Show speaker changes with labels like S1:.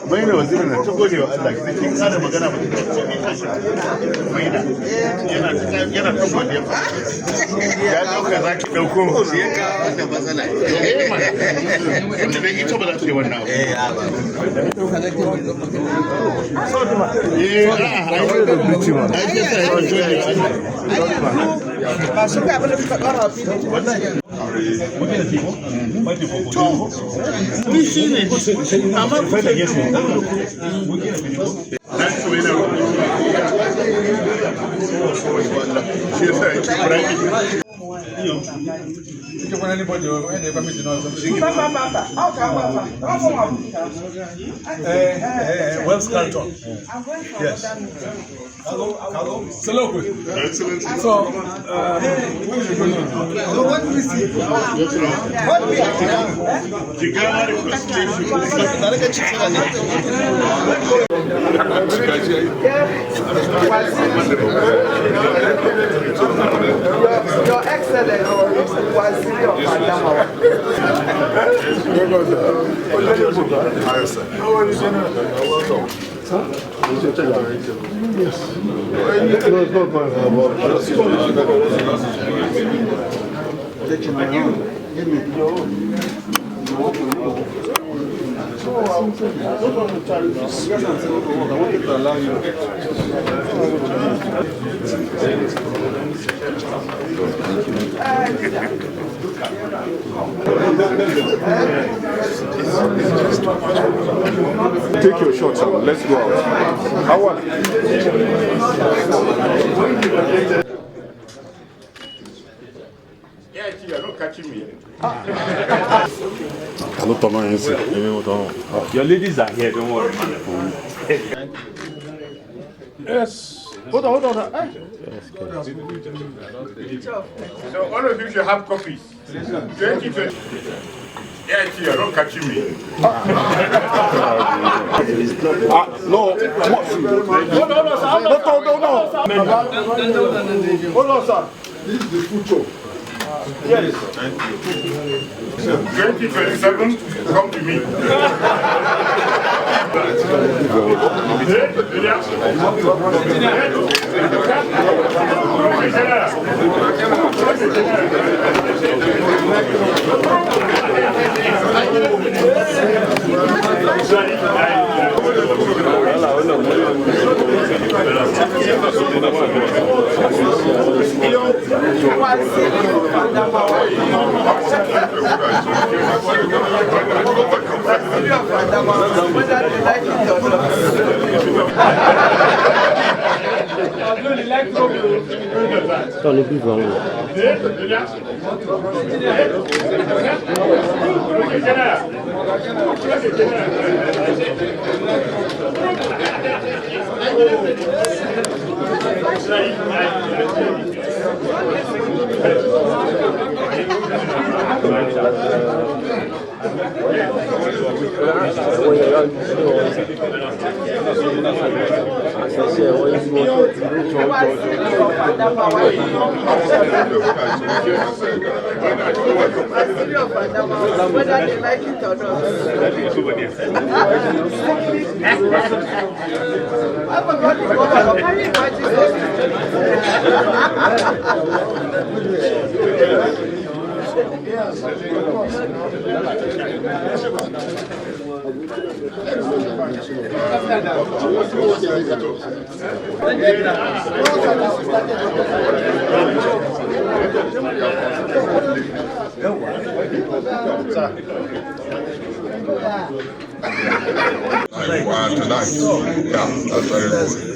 S1: Maina wazirin nan ta gode wa Allah kin kada magana ba ta ce ni tashi maina yana ta gode ya dauka zaki dauko sai ya kawo da matsala inda bai ita ba za ta yi wannan abu
S2: ba su ga abin da suka kara fili wallahi
S1: ni shi ne amma ku da yesu
S3: Wells Carlton. Yes. Salokwe. So,
S2: what do we see? What we Your excellence was
S4: Take your shot, sir. Let's go out. How are you?
S1: Yeah, you're not catching me.
S3: your ladies are here, don't worry.
S4: Yes. Hold on.
S1: So all of you should have copies. 2020. Yeah, you're not catching me.
S4: No. Hold on, sir. This is the future. Yes.
S1: 2027, come to me.
S2: Whether they like it or not. I forgot to go. Can you
S4: Tonight. Yeah, that's very good.